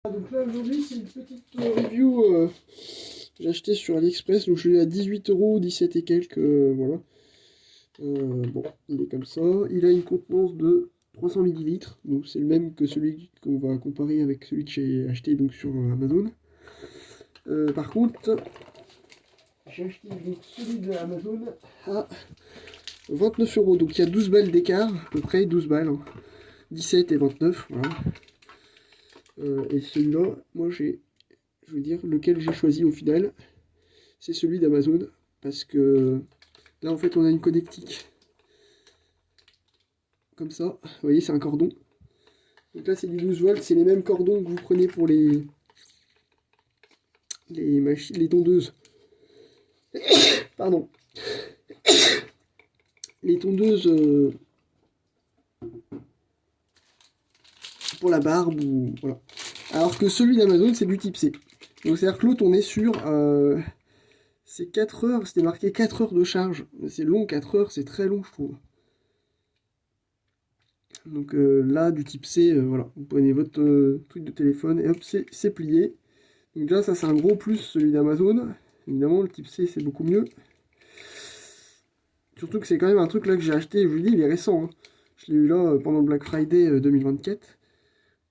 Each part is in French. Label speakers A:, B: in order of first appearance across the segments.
A: Donc là aujourd'hui c'est une petite review que j'ai acheté sur AliExpress, donc je l'ai à 18 €, 17 et quelques, voilà. Bon, il est comme ça, il a une contenance de 300 millilitres, donc c'est le même que celui qu'on va comparer avec celui que j'ai acheté donc sur Amazon. Par contre, j'ai acheté donc celui de Amazon à 29 €, donc il y a 12 balles d'écart, à peu près 12 balles, hein. 17 et 29, voilà. Et celui-là, moi je veux dire, lequel j'ai choisi au final, c'est celui d'Amazon, parce que là en fait on a une connectique, comme ça, vous voyez c'est un cordon. Donc là c'est du 12 volts, c'est les mêmes cordons que vous prenez pour les machines, les tondeuses. Pardon. Les tondeuses pour la barbe, ou voilà. Alors que celui d'Amazon c'est du type C. Donc c'est-à-dire que l'autre on est sur... c'est 4 heures, c'était marqué 4 heures de charge. C'est long, 4 heures, c'est très long je trouve. Donc là, du type C, voilà, vous prenez votre truc de téléphone et hop, c'est plié. Donc là, ça c'est un gros plus, celui d'Amazon. Évidemment, le type C, c'est beaucoup mieux. Surtout que c'est quand même un truc là que j'ai acheté, je vous dis, il est récent, hein. Je l'ai eu là pendant le Black Friday 2024.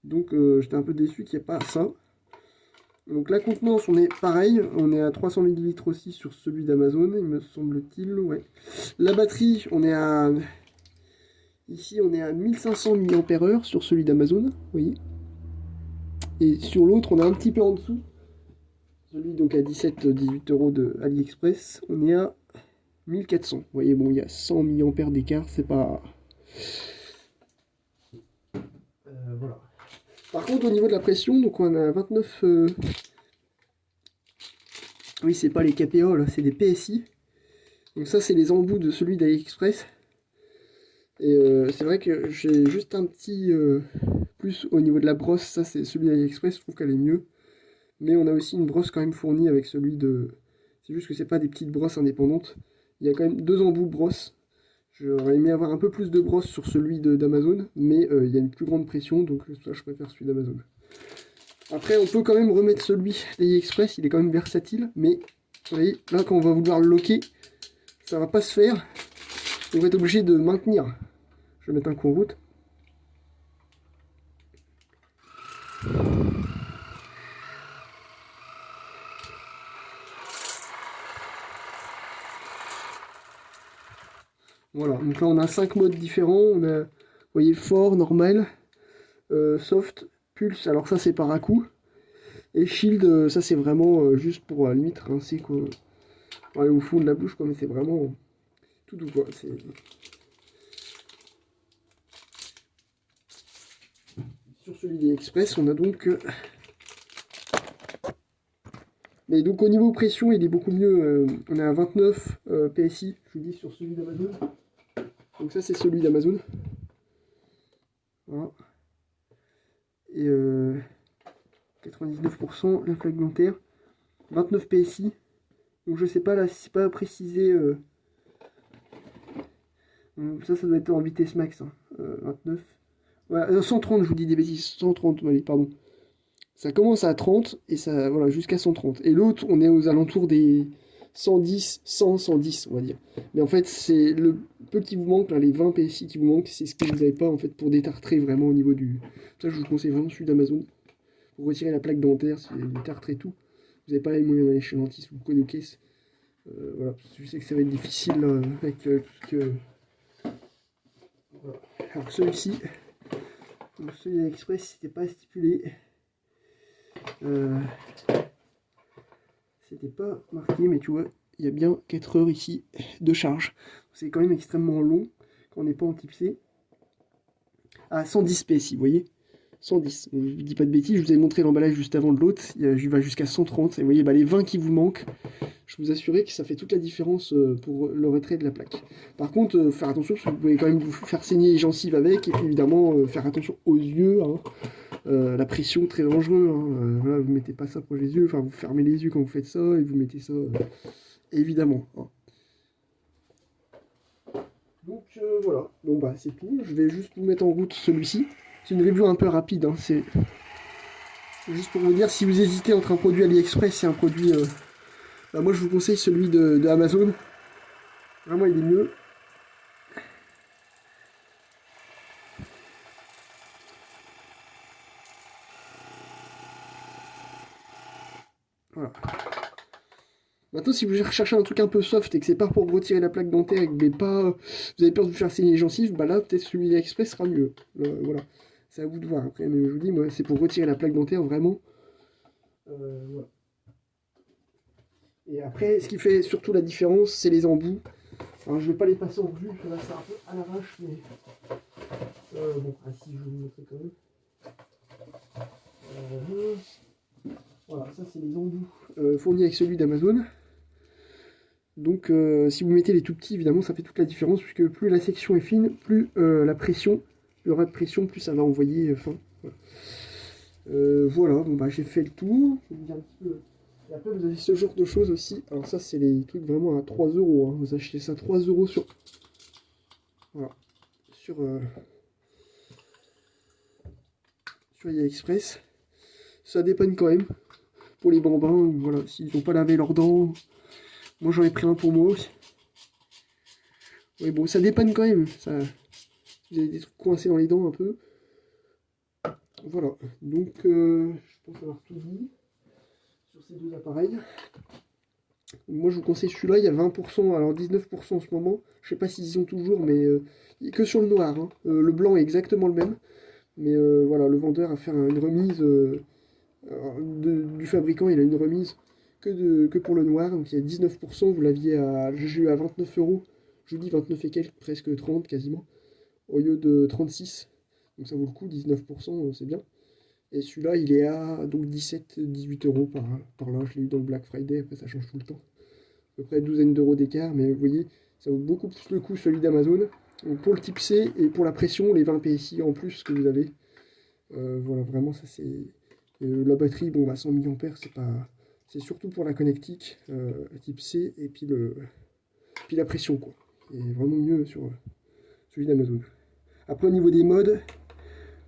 A: Donc j'étais un peu déçu qu'il n'y ait pas ça. Donc la contenance, on est pareil, on est à 300 millilitres aussi sur celui d'Amazon, il me semble-t-il, ouais. La batterie, on est à... Ici, on est à 1500 mAh sur celui d'Amazon, vous voyez. Et sur l'autre, on est un petit peu en dessous. Celui donc à 17-18 € de AliExpress, on est à 1400. Vous voyez, bon, il y a 100 mAh d'écart, c'est pas... voilà. Par contre, au niveau de la pression, donc on a 29... Oui, c'est pas les KPO, là, c'est des PSI. Donc ça, c'est les embouts de celui d'AliExpress. Et c'est vrai que j'ai juste un petit plus au niveau de la brosse. Ça, c'est celui d'AliExpress, je trouve qu'elle est mieux. Mais on a aussi une brosse quand même fournie avec celui de... C'est juste que c'est pas des petites brosses indépendantes. Il y a quand même 2 embouts brosse. J'aurais aimé avoir un peu plus de brosse sur celui d'Amazon, mais il y a une plus grande pression, donc ça je préfère celui d'Amazon. Après on peut quand même remettre celui d'AliExpress, il est quand même versatile, mais vous voyez, là quand on va vouloir le loquer, ça va pas se faire. On va être obligé de maintenir. Je vais mettre un coup en route. Voilà, donc là on a 5 modes différents. On a, vous voyez, fort, normal, soft, pulse, alors ça c'est par à coup. Et shield, ça c'est vraiment juste pour limite rincer quoi. Aller au fond de la bouche quoi, mais c'est vraiment tout doux quoi. Sur celui d'AliExpress, on a donc... Mais donc au niveau pression, il est beaucoup mieux. On est à 29 PSI, je vous dis, sur celui d'Amazon. Donc ça c'est celui d'Amazon. Voilà. Et 99% la flaque dentaire. 29 PSI. Donc je sais pas là, si c'est pas précisé. Ça doit être en vitesse max. Hein. 29. Ouais, 130, je vous dis des bêtises. 130, allez, pardon. Ça commence à 30 et ça, voilà, jusqu'à 130. Et l'autre, on est aux alentours des 110, 100, 110, on va dire. Mais en fait, c'est le peu qui vous manque, là, les 20 PSI qui vous manquent, c'est ce que vous n'avez pas en fait pour détartrer vraiment au niveau du... Ça, je vous conseille vraiment celui d'Amazon. Pour retirer la plaque dentaire, si vous détartrez tout. Vous n'avez pas les moyens d'aller chez le dentiste ou le de caisse. Voilà, je sais que ça va être difficile là, avec tout ce que... Voilà. Alors celui-ci, celui d'AliExpress, c'était pas stipulé. C'était pas marqué, mais tu vois, il y a bien 4 heures ici de charge. C'est quand même extrêmement long quand on n'est pas en type C. Ah, 110 PSI, vous voyez, 110. Je ne dis pas de bêtises, je vous ai montré l'emballage juste avant de l'autre. Il va jusqu'à 130. Et vous voyez, bah, les 20 qui vous manquent, je vous assurer que ça fait toute la différence pour le retrait de la plaque. Par contre, faire attention, parce que vous pouvez quand même vous faire saigner les gencives avec, et puis évidemment, faire attention aux yeux, hein. La pression, très dangereux, hein. Voilà, vous mettez pas ça proche des yeux, enfin vous fermez les yeux quand vous faites ça, et vous mettez ça, évidemment, hein. Donc voilà, bon bah c'est tout, je vais juste vous mettre en route celui-ci. C'est une review un peu rapide, hein. Juste pour vous dire, si vous hésitez entre un produit AliExpress et un produit... bah moi je vous conseille celui de Amazon. Vraiment il est mieux. Voilà. Maintenant, si vous recherchez un truc un peu soft et que c'est pas pour retirer la plaque dentaire, mais pas, vous avez peur de vous faire saigner les gencives, bah là, peut-être celui d'AliExpress sera mieux. Voilà, c'est à vous de voir après, mais je vous dis, moi, c'est pour retirer la plaque dentaire, vraiment. Voilà. Et après, ce qui fait surtout la différence, c'est les embouts. Alors, je vais pas les passer en revue, parce que là, c'est un peu à l'arrache, mais... bon, ah si, je vais vous montrer quand même. Voilà, ça, c'est les embouts fournis avec celui d'Amazon. Donc si vous mettez les tout petits, évidemment ça fait toute la différence, puisque plus la section est fine, plus la pression, il y aura de pression, plus ça va envoyer fin. Voilà, voilà, bon bah j'ai fait le tour. Je vais vous dire un petit peu. Et après vous avez ce genre de choses aussi. Alors ça c'est les trucs vraiment à 3 €. Hein. Vous achetez ça 3 € sur. Voilà. Sur AliExpress. Ça dépanne quand même. Pour les bambins, voilà, s'ils n'ont pas lavé leurs dents. Moi j'en ai pris un pour moi aussi. Oui bon ça dépanne quand même. Ça... Vous avez des trucs coincés dans les dents un peu. Voilà, donc je pense avoir tout dit sur ces deux appareils. Moi je vous conseille celui-là, il y a 20%, alors 19% en ce moment. Je sais pas s'ils y sont toujours, mais que sur le noir. Hein. Le blanc est exactement le même. Mais voilà, le vendeur a fait une remise du fabricant, il a une remise que pour le noir. Donc il y a 19%, vous l'aviez à. J'ai eu à 29 €. Je vous dis 29 et quelques, presque 30 quasiment. Au lieu de 36. Donc ça vaut le coup, 19%, c'est bien. Et celui-là, il est à donc 17-18 € par là. Je l'ai eu dans le Black Friday, après ça change tout le temps. À peu près douzaine d'euros d'écart, mais vous voyez, ça vaut beaucoup plus le coup celui d'Amazon. Donc pour le type C et pour la pression, les 20 PSI en plus que vous avez. Voilà, vraiment, ça c'est. La batterie, bon, bah 100 mAh, c'est pas. C'est surtout pour la connectique, type C, et puis la pression, quoi. Et vraiment mieux sur celui d'Amazon. Après, au niveau des modes,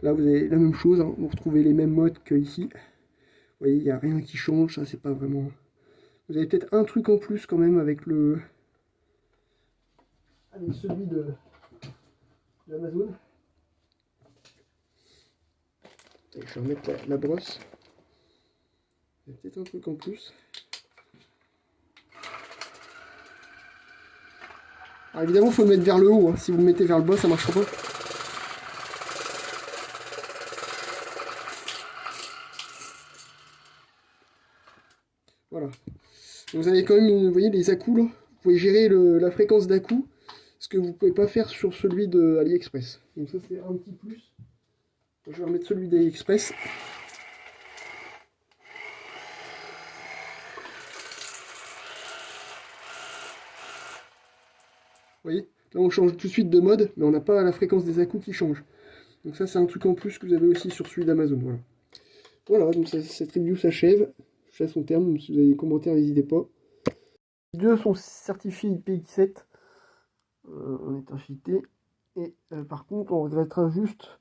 A: là vous avez la même chose, hein, vous retrouvez les mêmes modes que ici. Vous voyez, il n'y a rien qui change, ça c'est pas vraiment. Vous avez peut-être un truc en plus quand même avec celui d'Amazon. Je vais remettre la brosse. Il y a peut-être un truc en plus. Alors évidemment, il faut le mettre vers le haut. Hein. Si vous le mettez vers le bas, ça ne marchera pas. Voilà. Vous avez quand même, vous voyez, les à-coups là. Vous pouvez gérer la fréquence d'à-coups, ce que vous ne pouvez pas faire sur celui de AliExpress. Donc ça, c'est un petit plus. Je vais remettre celui d'AliExpress. Vous voyez, là on change tout de suite de mode, mais on n'a pas la fréquence des à-coups qui change. Donc ça c'est un truc en plus que vous avez aussi sur celui d'Amazon. Voilà. Voilà, donc cette review s'achève. Je suis à son terme, donc si vous avez des commentaires, n'hésitez pas. Les deux sont certifiés IPX7 en étanchéité. Et par contre, on regrettera juste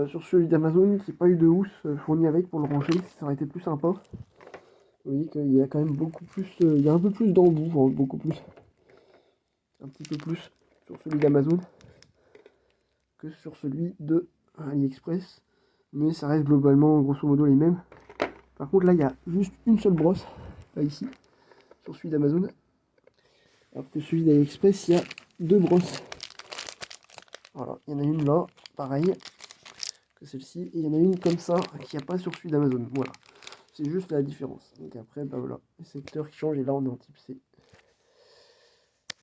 A: sur celui d'Amazon qu'il n'y ait pas eu de housse fournie avec pour le ranger. Ça aurait été plus sympa. Vous voyez qu'il y a quand même beaucoup plus, il y a un peu plus d'embout, hein, beaucoup plus. Un petit peu plus sur celui d'Amazon que sur celui de AliExpress. Mais ça reste globalement, grosso modo, les mêmes. Par contre, là, il y a juste une seule brosse, là, ici, sur celui d'Amazon. Alors que celui d'AliExpress, il y a deux brosses. Voilà, il y en a une là, pareil que celle-ci, et il y en a une comme ça, qu'il n'y a pas sur celui d'Amazon. Voilà, c'est juste la différence. Donc après, bah voilà, les secteurs qui changent, et là, on est en type C.